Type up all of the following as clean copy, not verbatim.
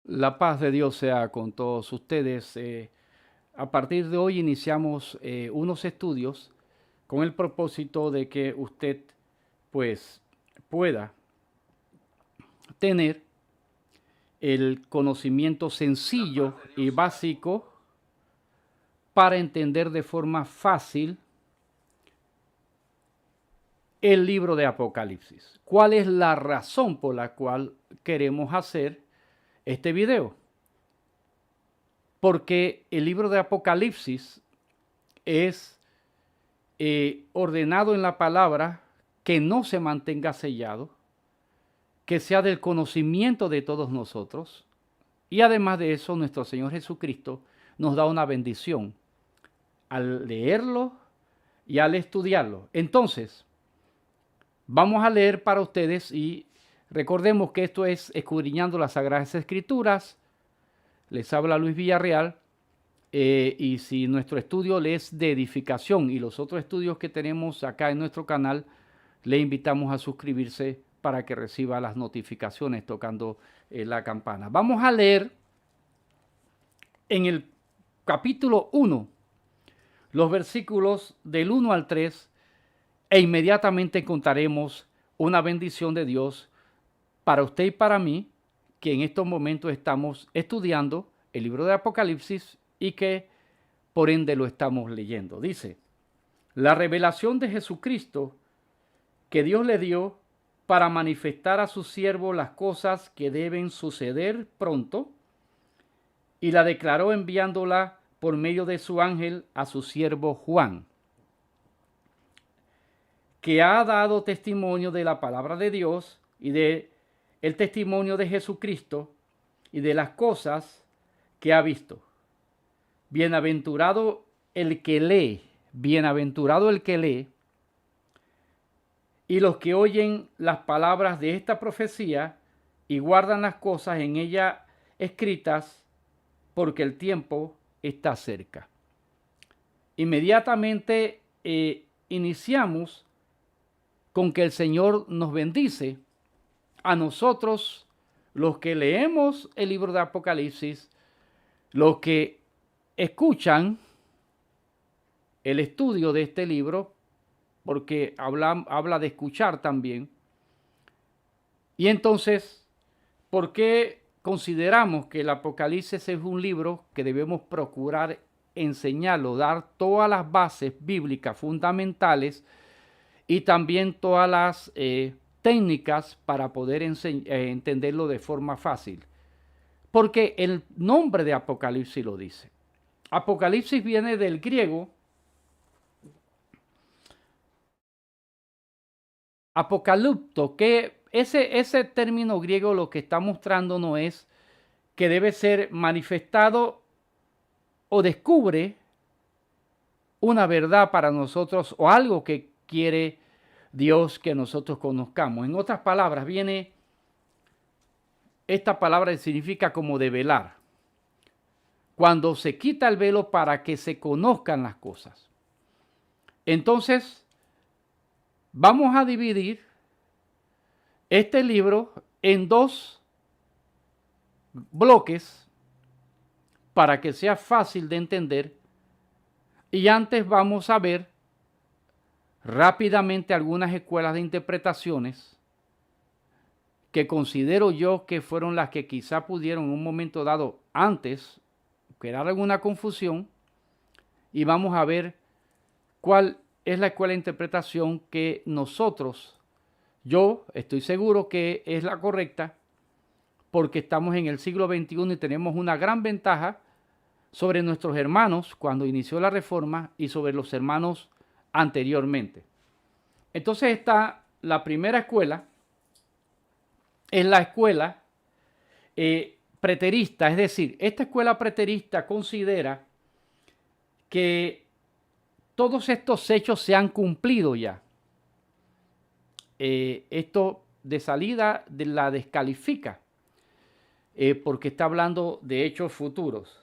La paz de Dios sea con todos ustedes. A partir de hoy iniciamos unos estudios con el propósito de que usted pues pueda tener el conocimiento sencillo y básico para entender de forma fácil el libro de Apocalipsis. ¿Cuál es la razón por la cual queremos hacer este video? Porque el libro de Apocalipsis es ordenado en la palabra que no se mantenga sellado, que sea del conocimiento de todos nosotros. Y además de eso, nuestro Señor Jesucristo nos da una bendición al leerlo y al estudiarlo. Entonces, vamos a leer para ustedes y recordemos que esto es Escudriñando las Sagradas Escrituras. Les habla Luis Villarreal. Y si nuestro estudio le es de edificación y los otros estudios que tenemos acá en nuestro canal, le invitamos a suscribirse para que reciba las notificaciones tocando la campana. Vamos a leer en el capítulo 1 los versículos del 1 al 3 e inmediatamente contaremos una bendición de Dios para usted y para mí, que en estos momentos estamos estudiando el libro de Apocalipsis y que por ende lo estamos leyendo. Dice, la revelación de Jesucristo que Dios le dio para manifestar a su siervo las cosas que deben suceder pronto, y la declaró enviándola por medio de su ángel a su siervo Juan, que ha dado testimonio de la palabra de Dios y de el testimonio de Jesucristo y de las cosas que ha visto. Bienaventurado el que lee, bienaventurado el que lee, y los que oyen las palabras de esta profecía y guardan las cosas en ella escritas, porque el tiempo está cerca. Inmediatamente iniciamos con que el Señor nos bendice a nosotros, los que leemos el libro de Apocalipsis, los que escuchan el estudio de este libro, porque habla de escuchar también. Y entonces, ¿por qué consideramos que el Apocalipsis es un libro que debemos procurar enseñarlo, dar todas las bases bíblicas fundamentales y también todas las técnicas para poder entenderlo de forma fácil? Porque el nombre de Apocalipsis lo dice. Apocalipsis viene del griego apocalipto, que ese término griego lo que está mostrando no es que debe ser manifestado o descubre una verdad para nosotros o algo que quiere Dios que nosotros conozcamos. En otras palabras, viene esta palabra que significa como develar. Cuando se quita el velo para que se conozcan las cosas. Entonces, vamos a dividir este libro en dos bloques para que sea fácil de entender. Y antes vamos a ver rápidamente algunas escuelas de interpretaciones que considero yo que fueron las que quizá pudieron en un momento dado antes crear alguna confusión, y vamos a ver cuál es la escuela de interpretación que nosotros, yo estoy seguro que es la correcta, porque estamos en el siglo XXI y tenemos una gran ventaja sobre nuestros hermanos cuando inició la Reforma y sobre los hermanos anteriormente. Entonces está la primera escuela, es la escuela preterista, es decir, esta escuela preterista considera que todos estos hechos se han cumplido ya. Esto de salida la descalifica porque está hablando de hechos futuros.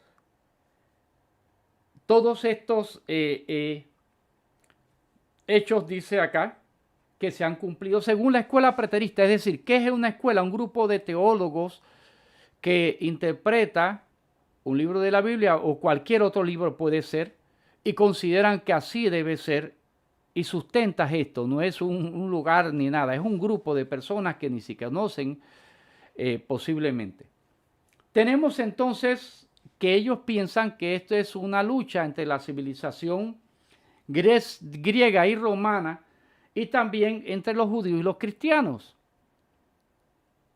Todos estos hechos, dice acá, que se han cumplido según la escuela preterista. Es decir, ¿qué es una escuela? Un grupo de teólogos que interpreta un libro de la Biblia o cualquier otro libro puede ser y consideran que así debe ser y sustentas esto. No es un lugar ni nada, es un grupo de personas que ni se conocen posiblemente. Tenemos entonces que ellos piensan que esto es una lucha entre la civilización griega y romana y también entre los judíos y los cristianos.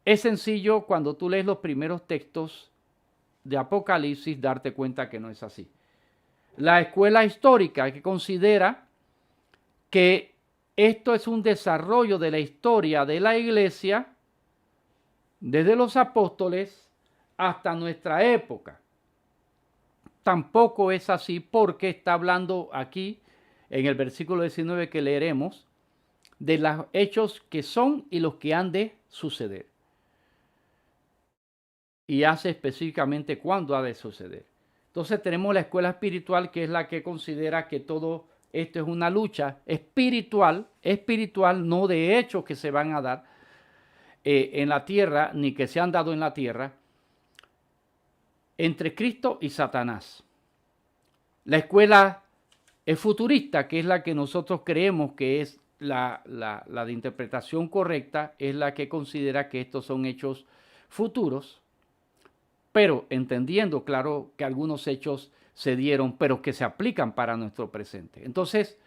Es sencillo cuando tú lees los primeros textos de Apocalipsis darte cuenta que no es así. La escuela histórica que considera que esto es un desarrollo de la historia de la iglesia desde los apóstoles hasta nuestra época. Tampoco es así porque está hablando aquí en el versículo 19 que leeremos de los hechos que son y los que han de suceder. Y hace específicamente cuándo ha de suceder. Entonces tenemos la escuela espiritual que es la que considera que todo esto es una lucha espiritual, no de hechos que se van a dar en la tierra, ni que se han dado en la tierra, entre Cristo y Satanás. La escuela es futurista, que es la que nosotros creemos que es la de interpretación correcta, es la que considera que estos son hechos futuros, pero entendiendo, claro, que algunos hechos se dieron, pero que se aplican para nuestro presente. Entonces,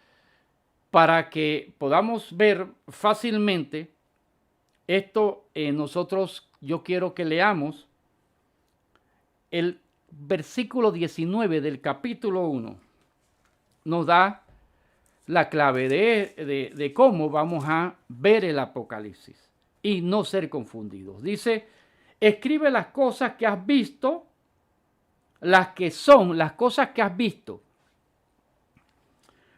para que podamos ver fácilmente esto, yo quiero que leamos el versículo 19 del capítulo 1. Nos da la clave de cómo vamos a ver el Apocalipsis y no ser confundidos. Dice, escribe las cosas que has visto, las que son, las cosas que has visto,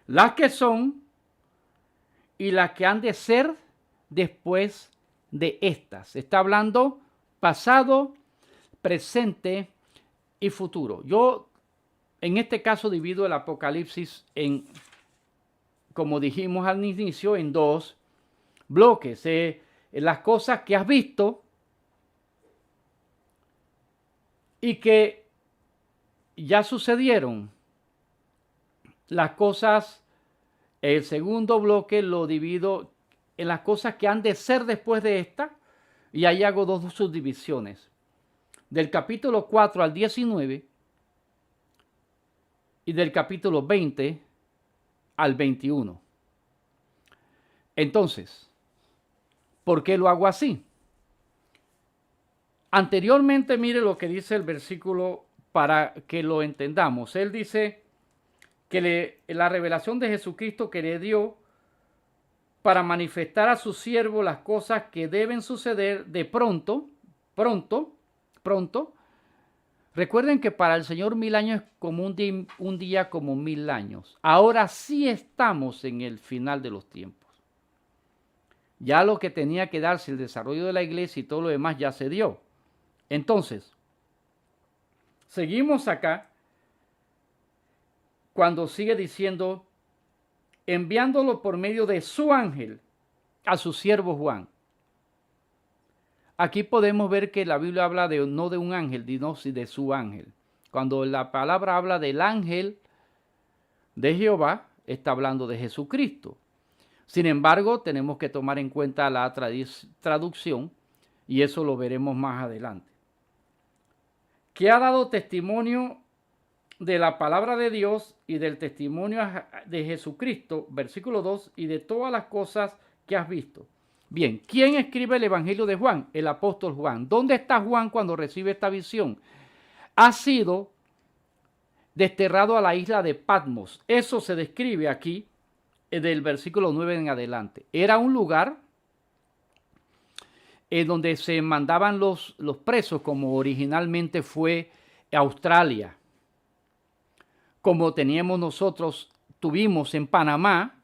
las que son y las que han de ser después de estas. Está hablando pasado, presente y futuro. Yo en este caso divido el Apocalipsis en, como dijimos al inicio, en dos bloques. Las cosas que has visto y que ya sucedieron. Las cosas, el segundo bloque lo divido en las cosas que han de ser después de esta, y ahí hago dos subdivisiones. Del capítulo 4 al 19 y del capítulo 20 al 21. Entonces, ¿por qué lo hago así? Anteriormente, mire lo que dice el versículo para que lo entendamos. Él dice que la revelación de Jesucristo que le dio para manifestar a su siervo las cosas que deben suceder de pronto. Recuerden que para el Señor 1000 años es como un día como 1000 años. Ahora sí estamos en el final de los tiempos. Ya lo que tenía que darse, el desarrollo de la iglesia y todo lo demás ya se dio. Entonces, seguimos acá cuando sigue diciendo, enviándolo por medio de su ángel a su siervo Juan. Aquí podemos ver que la Biblia habla no de un ángel, sino de su ángel. Cuando la palabra habla del ángel de Jehová, está hablando de Jesucristo. Sin embargo, tenemos que tomar en cuenta la traducción y eso lo veremos más adelante. Que ha dado testimonio de la palabra de Dios y del testimonio de Jesucristo, versículo 2, y de todas las cosas que has visto. Bien, ¿quién escribe el Evangelio de Juan? El apóstol Juan. ¿Dónde está Juan cuando recibe esta visión? Ha sido desterrado a la isla de Patmos. Eso se describe aquí del versículo 9 en adelante. Era un lugar donde se mandaban los presos, como originalmente fue Australia. Como tuvimos en Panamá,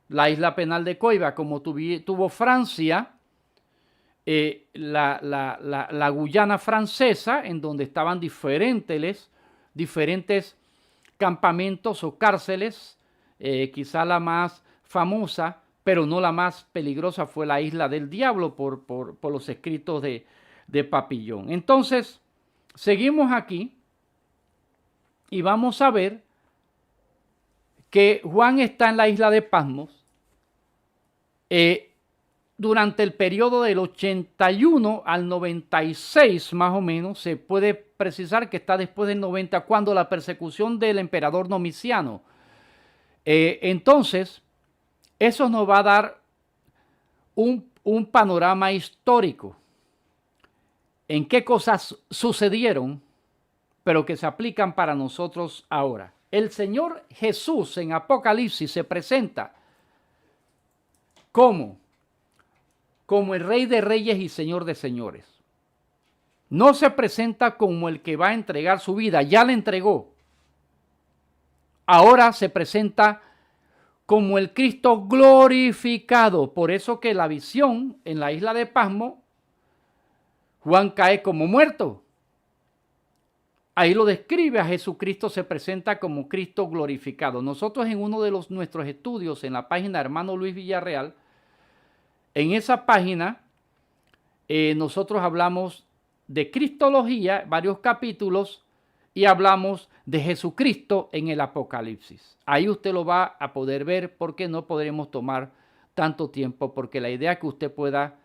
la isla penal de Coiba, como tuvo Francia, la Guyana francesa, en donde estaban diferentes campamentos o cárceles, quizá la más famosa, pero no la más peligrosa, fue la isla del Diablo por los escritos de de papillón. Entonces, seguimos aquí y vamos a ver que Juan está en la isla de Patmos durante el periodo del 81 al 96, más o menos. Se puede precisar que está después del 90, cuando la persecución del emperador Domiciano. Entonces, eso nos va a dar un panorama histórico en qué cosas sucedieron, pero que se aplican para nosotros ahora. El Señor Jesús en Apocalipsis se presenta como el Rey de Reyes y Señor de Señores. No se presenta como el que va a entregar su vida, ya la entregó. Ahora se presenta como el Cristo glorificado. Por eso que la visión en la isla de Patmos, Juan cae como muerto. Ahí lo describe a Jesucristo, se presenta como Cristo glorificado. Nosotros en uno de nuestros estudios en la página Hermano Luis Villarreal, en esa página nosotros hablamos de Cristología, varios capítulos, y hablamos de Jesucristo en el Apocalipsis. Ahí usted lo va a poder ver, porque no podremos tomar tanto tiempo, porque la idea es que usted pueda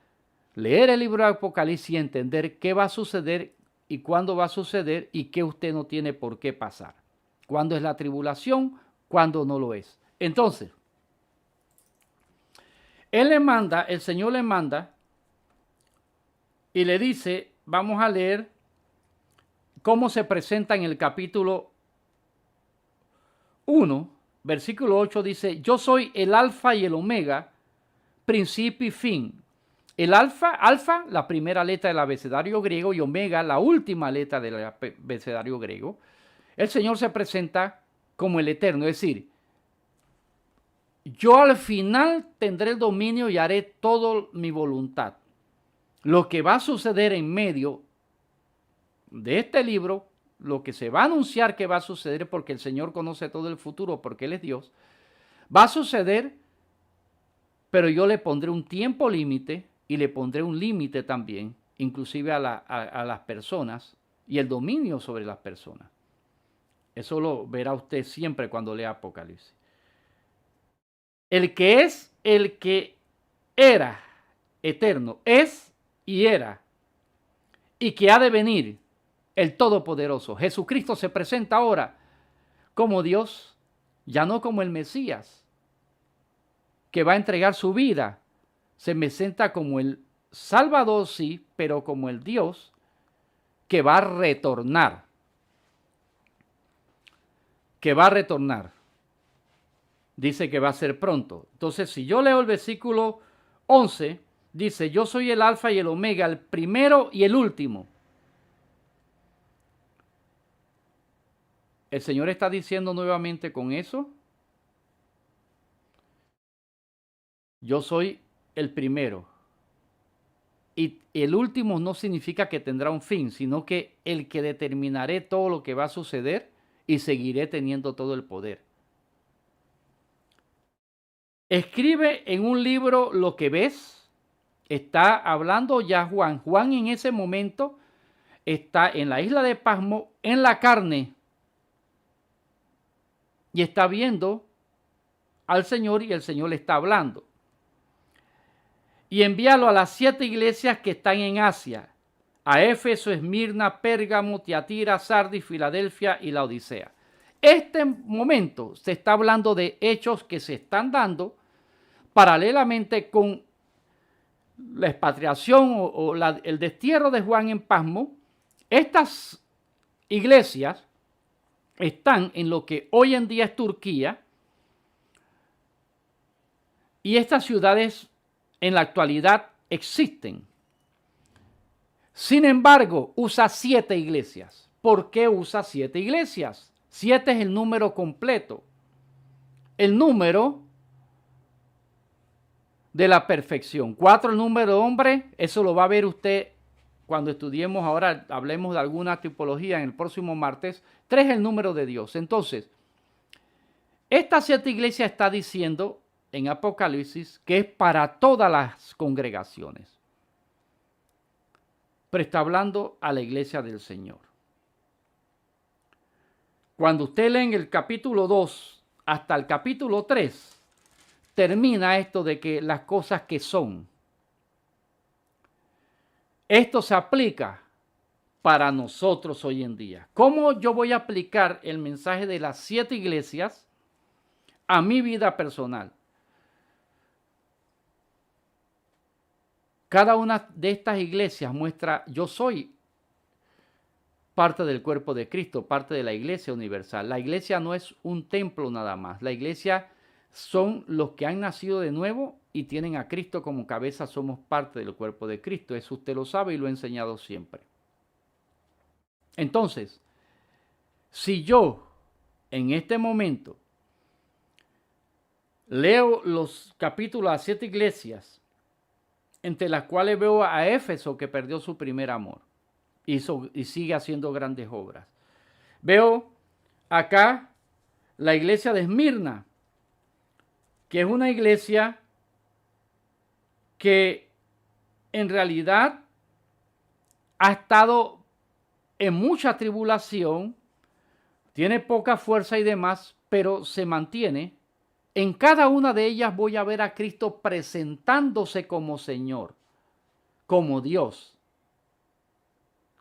leer el libro de Apocalipsis y entender qué va a suceder y cuándo va a suceder y qué usted no tiene por qué pasar. Cuándo es la tribulación, cuándo no lo es. Entonces, el Señor le manda y le dice, vamos a leer cómo se presenta en el capítulo 1, versículo 8, dice, yo soy el alfa y el omega, principio y fin. El alfa, la primera letra del abecedario griego, y omega, la última letra del abecedario griego. El Señor se presenta como el eterno, es decir, yo al final tendré el dominio y haré todo mi voluntad. Lo que va a suceder en medio de este libro, lo que se va a anunciar que va a suceder, porque el Señor conoce todo el futuro, porque Él es Dios, va a suceder, pero yo le pondré un tiempo límite y le pondré un límite también, inclusive a las personas y el dominio sobre las personas. Eso lo verá usted siempre cuando lea Apocalipsis. El que es, el que era eterno, es y era, y que ha de venir, el Todopoderoso. Jesucristo se presenta ahora como Dios, ya no como el Mesías, que va a entregar su vida. Se presenta como el Salvador, sí, pero como el Dios que va a retornar. Que va a retornar. Dice que va a ser pronto. Entonces, si yo leo el versículo 11, dice, yo soy el alfa y el omega, el primero y el último. El Señor está diciendo nuevamente con eso, yo soy el primero. Y el último no significa que tendrá un fin, sino que el que determinaré todo lo que va a suceder y seguiré teniendo todo el poder. Escribe en un libro lo que ves. Está hablando ya Juan. Juan en ese momento está en la isla de Patmos, en la carne, y está viendo al Señor y el Señor le está hablando. Y envíalo a las 7 iglesias que están en Asia, a Éfeso, Esmirna, Pérgamo, Tiatira, Sardis, Filadelfia y la Odisea. Este momento se está hablando de hechos que se están dando paralelamente con la expatriación o el destierro de Juan en Patmos. Estas iglesias están en lo que hoy en día es Turquía, y estas ciudades en la actualidad existen. Sin embargo, usa 7 iglesias. ¿Por qué usa 7 iglesias? 7 es el número completo. El número de la perfección. 4 el número de hombre. Eso lo va a ver usted cuando estudiemos ahora, hablemos de alguna tipología en el próximo martes. 3 es el número de Dios. Entonces, esta 7 iglesias está diciendo en Apocalipsis que es para todas las congregaciones. pero está hablando a la iglesia del Señor. Cuando usted lee en el capítulo 2 hasta el capítulo 3, termina esto de que las cosas que son. Esto se aplica para nosotros hoy en día. ¿Cómo yo voy a aplicar el mensaje de las 7 iglesias a mi vida personal? Cada una de estas iglesias muestra, yo soy parte del cuerpo de Cristo, parte de la iglesia universal. La iglesia no es un templo nada más. La iglesia son los que han nacido de nuevo y tienen a Cristo como cabeza. Somos parte del cuerpo de Cristo. Eso usted lo sabe y lo he enseñado siempre. Entonces, si yo en este momento leo los capítulos a 7 iglesias, entre las cuales veo a Éfeso que perdió su primer amor y sigue haciendo grandes obras. Veo acá la iglesia de Esmirna, que es una iglesia que en realidad ha estado en mucha tribulación, tiene poca fuerza y demás, pero se mantiene. En cada una de ellas voy a ver a Cristo presentándose como Señor, como Dios,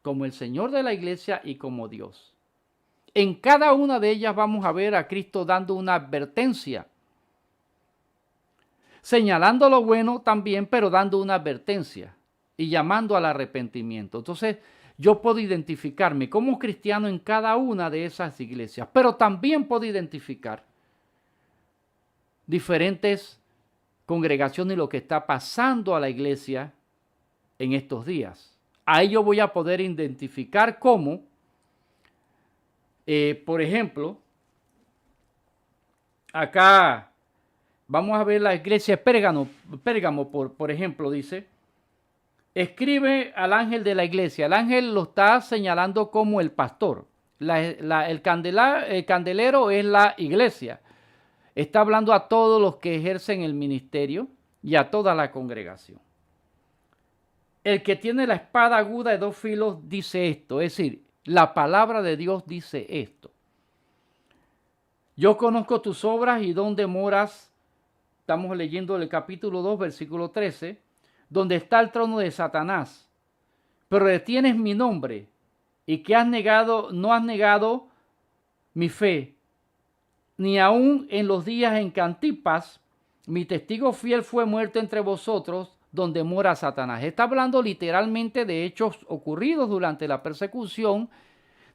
como el Señor de la iglesia y como Dios. En cada una de ellas vamos a ver a Cristo dando una advertencia, señalando lo bueno también, pero dando una advertencia y llamando al arrepentimiento. Entonces, yo puedo identificarme como cristiano en cada una de esas iglesias, pero también puedo identificar diferentes congregaciones y lo que está pasando a la iglesia en estos días. Ahí yo voy a poder identificar cómo, por ejemplo, acá vamos a ver la iglesia de Pérgamo, por ejemplo, dice, escribe al ángel de la iglesia. El ángel lo está señalando como el pastor. El candelero es la iglesia. Está hablando a todos los que ejercen el ministerio y a toda la congregación. El que tiene la espada aguda de 2 filos dice esto, es decir, la palabra de Dios dice esto. Yo conozco tus obras y dónde moras. Estamos leyendo el capítulo 2, versículo 13, donde está el trono de Satanás. Pero retienes mi nombre y que no has negado mi fe, ni aun en los días en que Antipas, mi testigo fiel, fue muerto entre vosotros, donde mora Satanás. Está hablando literalmente de hechos ocurridos durante la persecución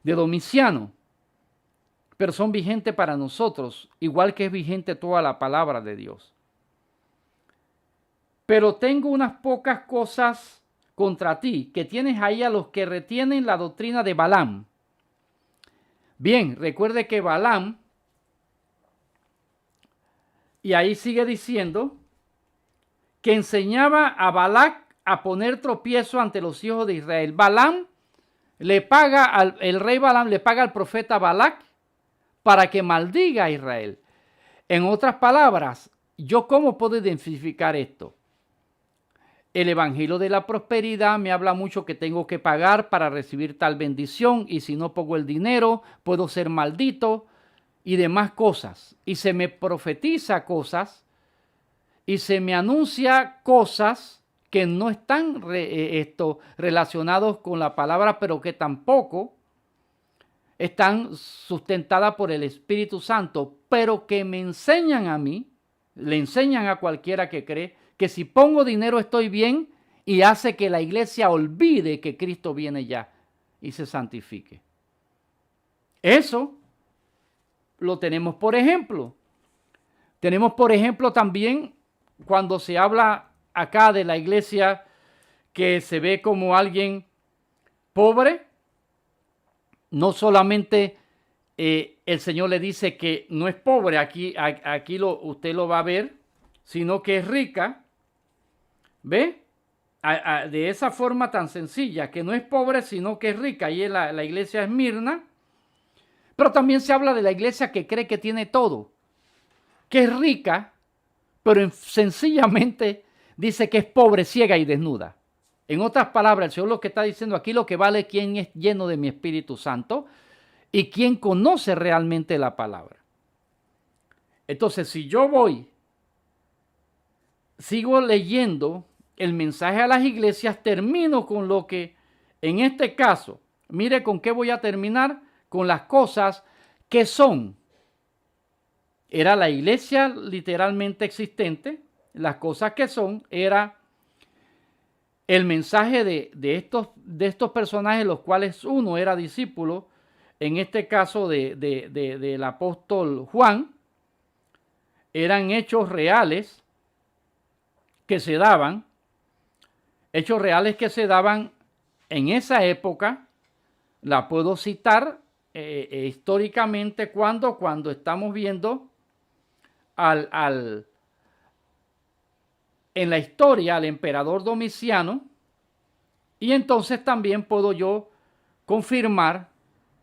de Domiciano, pero son vigentes para nosotros, igual que es vigente toda la palabra de Dios. Pero tengo unas pocas cosas contra ti, que tienes ahí a los que retienen la doctrina de Balaam. Bien, recuerde que Balaam, y ahí sigue diciendo, que enseñaba a Balac a poner tropiezo ante los hijos de Israel. Balaam el rey Balaam le paga al profeta Balac para que maldiga a Israel. En otras palabras, ¿yo cómo puedo identificar esto? El evangelio de la prosperidad me habla mucho que tengo que pagar para recibir tal bendición, y si no pongo el dinero puedo ser maldito y demás cosas. Y se me profetiza cosas y se me anuncia cosas que no están relacionados con la palabra, pero que tampoco están sustentadas por el Espíritu Santo, pero que me enseñan a mí, le enseñan a cualquiera que cree, que si pongo dinero estoy bien, y hace que la iglesia olvide que Cristo viene ya y se santifique. Eso lo tenemos por ejemplo. Tenemos por ejemplo también cuando se habla acá de la iglesia que se ve como alguien pobre. No solamente el Señor le dice que no es pobre, aquí usted lo va a ver, sino que es rica. ¿Ve? De esa forma tan sencilla, que no es pobre, sino que es rica. Y la iglesia de Esmirna. Pero también se habla de la iglesia que cree que tiene todo, que es rica, pero sencillamente dice que es pobre, ciega y desnuda. En otras palabras, el Señor lo que está diciendo aquí, lo que vale es quién es lleno de mi Espíritu Santo y quién conoce realmente la palabra. Entonces, si yo sigo leyendo el mensaje a las iglesias, termino con lo que, en este caso, mire con qué voy a terminar, con las cosas que son. Era la iglesia literalmente existente, las cosas que son, era el mensaje de estos personajes, los cuales uno era discípulo, en este caso del apóstol Juan, eran hechos reales que se daban, en esa época. La puedo citar históricamente cuando estamos viendo en la historia al emperador Domiciano, y entonces también puedo yo confirmar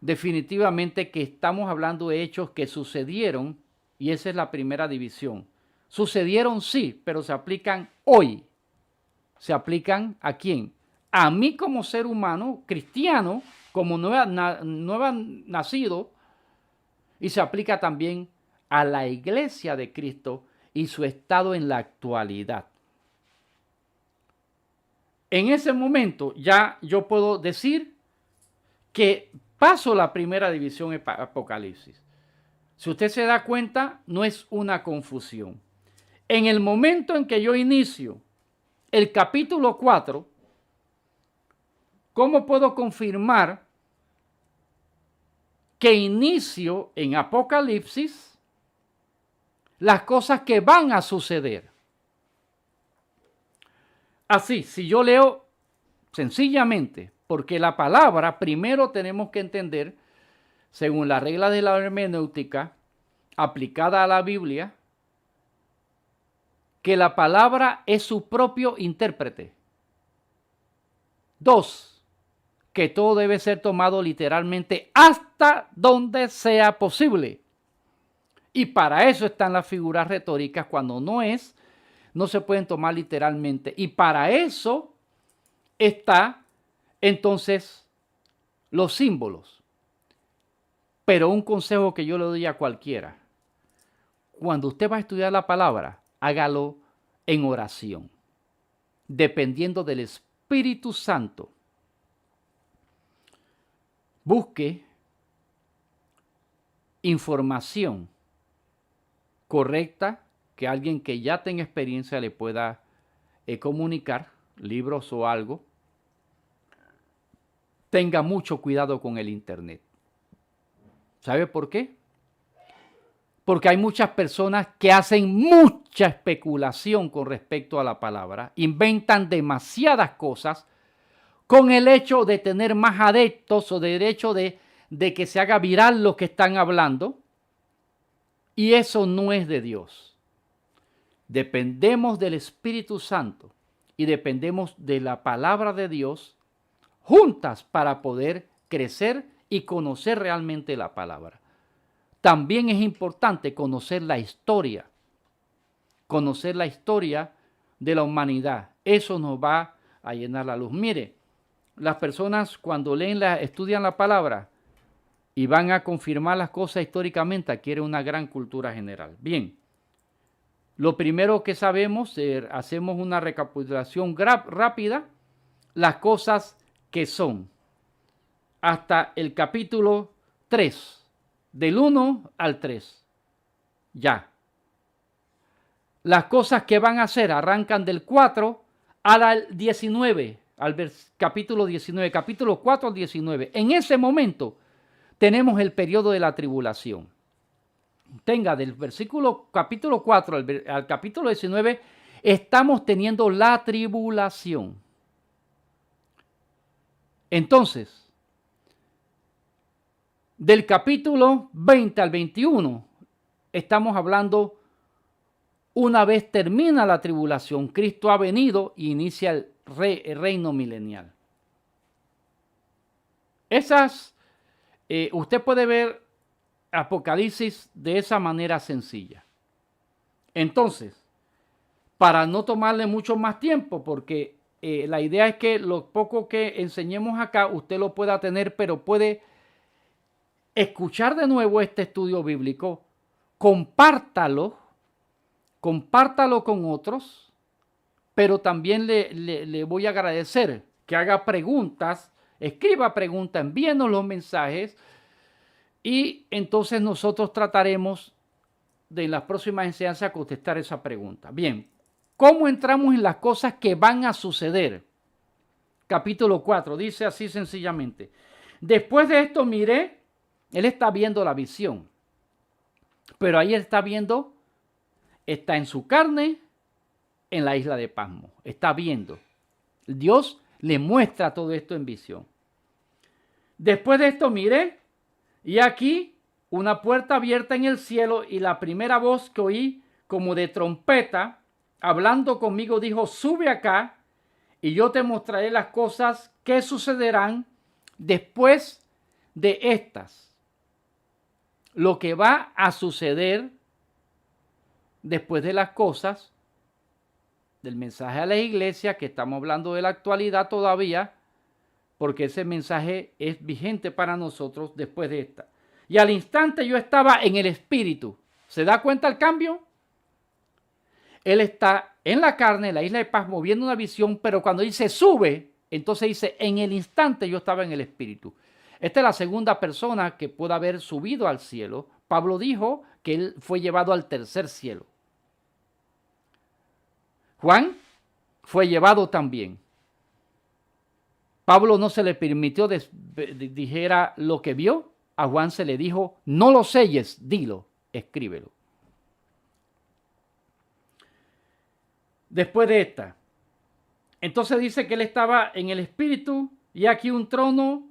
definitivamente que estamos hablando de hechos que sucedieron, y esa es la primera división. Sucedieron sí, pero se aplican hoy. ¿Se aplican a quién? A mí como ser humano, cristiano, como nueva nacido, y se aplica también a la iglesia de Cristo y su estado en la actualidad. En ese momento ya yo puedo decir que paso la primera división en Apocalipsis. Si usted se da cuenta, no es una confusión. En el momento en que yo inicio el capítulo 4, ¿cómo puedo confirmar que inicio en Apocalipsis las cosas que van a suceder? Así, si yo leo sencillamente, porque la palabra primero tenemos que entender, según la regla de la hermenéutica aplicada a la Biblia, que la palabra es su propio intérprete. 2, que todo debe ser tomado literalmente hasta donde sea posible. Y para eso están las figuras retóricas, cuando no se pueden tomar literalmente. Y para eso está entonces los símbolos. Pero un consejo que yo le doy a cualquiera: cuando usted va a estudiar la palabra, hágalo en oración, dependiendo del Espíritu Santo. Busque información correcta que alguien que ya tenga experiencia le pueda comunicar, libros o algo. Tenga mucho cuidado con el internet. ¿Sabe por qué? Porque hay muchas personas que hacen mucha especulación con respecto a la palabra, inventan demasiadas cosas con el hecho de tener más adeptos o del hecho de que se haga viral lo que están hablando, y eso no es de Dios. Dependemos del Espíritu Santo y dependemos de la palabra de Dios juntas para poder crecer y conocer realmente la palabra. También es importante conocer la historia de la humanidad. Eso nos va a llenar la luz. Mire, las personas cuando estudian la palabra y van a confirmar las cosas históricamente, adquieren una gran cultura general. Bien, lo primero que sabemos, hacemos una recapitulación rápida, las cosas que son, hasta el capítulo 3, del 1 al 3. Ya. Las cosas que van a hacer arrancan del 4 al 19, capítulo 19, capítulo 4 al 19. En ese momento tenemos el periodo de la tribulación. Tenga del capítulo 4 al capítulo 19, estamos teniendo la tribulación. Entonces, del capítulo 20 al 21, estamos hablando una vez termina la tribulación, Cristo ha venido y inicia el reino milenial. Usted puede ver Apocalipsis de esa manera sencilla. Entonces, para no tomarle mucho más tiempo, porque la idea es que lo poco que enseñemos acá usted lo pueda tener, pero puede escuchar de nuevo este estudio bíblico, compártalo con otros, pero también le voy a agradecer que haga preguntas, escriba preguntas, envíenos los mensajes y entonces nosotros trataremos de en las próximas enseñanzas contestar esa pregunta. Bien, ¿cómo entramos en las cosas que van a suceder? Capítulo 4, dice así sencillamente. Después de esto miré, él está viendo la visión, pero ahí está en su carne, en la isla de Pasmo, está viendo. Dios le muestra todo esto en visión. Después de esto miré, y aquí una puerta abierta en el cielo, y la primera voz que oí como de trompeta, hablando conmigo, dijo: sube acá, y yo te mostraré las cosas que sucederán después de estas. Lo que va a suceder después de las cosas del mensaje a la iglesia, que estamos hablando de la actualidad todavía, porque ese mensaje es vigente para nosotros después de esta. Y al instante yo estaba en el espíritu. ¿Se da cuenta el cambio? Él está en la carne, en la isla de Pasmo, viendo una visión, pero cuando dice sube, entonces dice en el instante yo estaba en el espíritu. Esta es la segunda persona que puede haber subido al cielo. Pablo dijo que él fue llevado al tercer cielo. Juan fue llevado también. Pablo no se le permitió dijera lo que vio. A Juan se le dijo: no lo selles, dilo, escríbelo. Después de esta, entonces dice que él estaba en el espíritu, y aquí un trono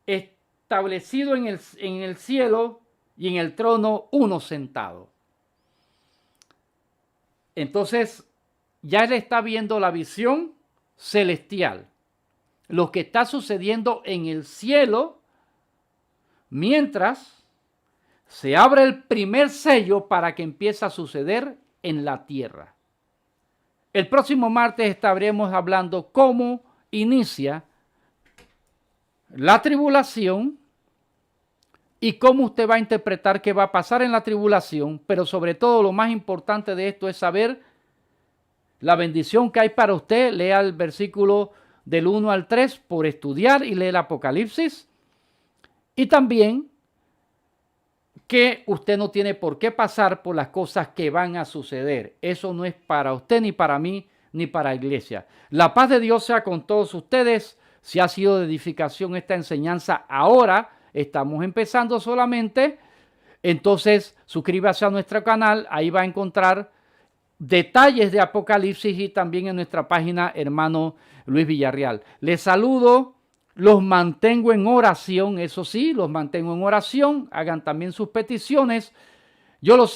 establecido en el cielo, y en el trono uno sentado. Entonces ya él está viendo la visión celestial, lo que está sucediendo en el cielo, mientras se abre el primer sello para que empiece a suceder en la tierra. El próximo martes estaremos hablando cómo inicia la tribulación y cómo usted va a interpretar qué va a pasar en la tribulación, pero sobre todo lo más importante de esto es saber la bendición que hay para usted. Lea el versículo del 1 al 3 por estudiar y lee el Apocalipsis. Y también que usted no tiene por qué pasar por las cosas que van a suceder. Eso no es para usted, ni para mí, ni para la iglesia. La paz de Dios sea con todos ustedes. Si ha sido de edificación esta enseñanza, ahora estamos empezando solamente. Entonces, suscríbase a nuestro canal. Ahí va a encontrar detalles de Apocalipsis, y también en nuestra página, hermano Luis Villarreal. Les saludo. Los mantengo en oración, eso sí, los mantengo en oración. Hagan también sus peticiones. Yo los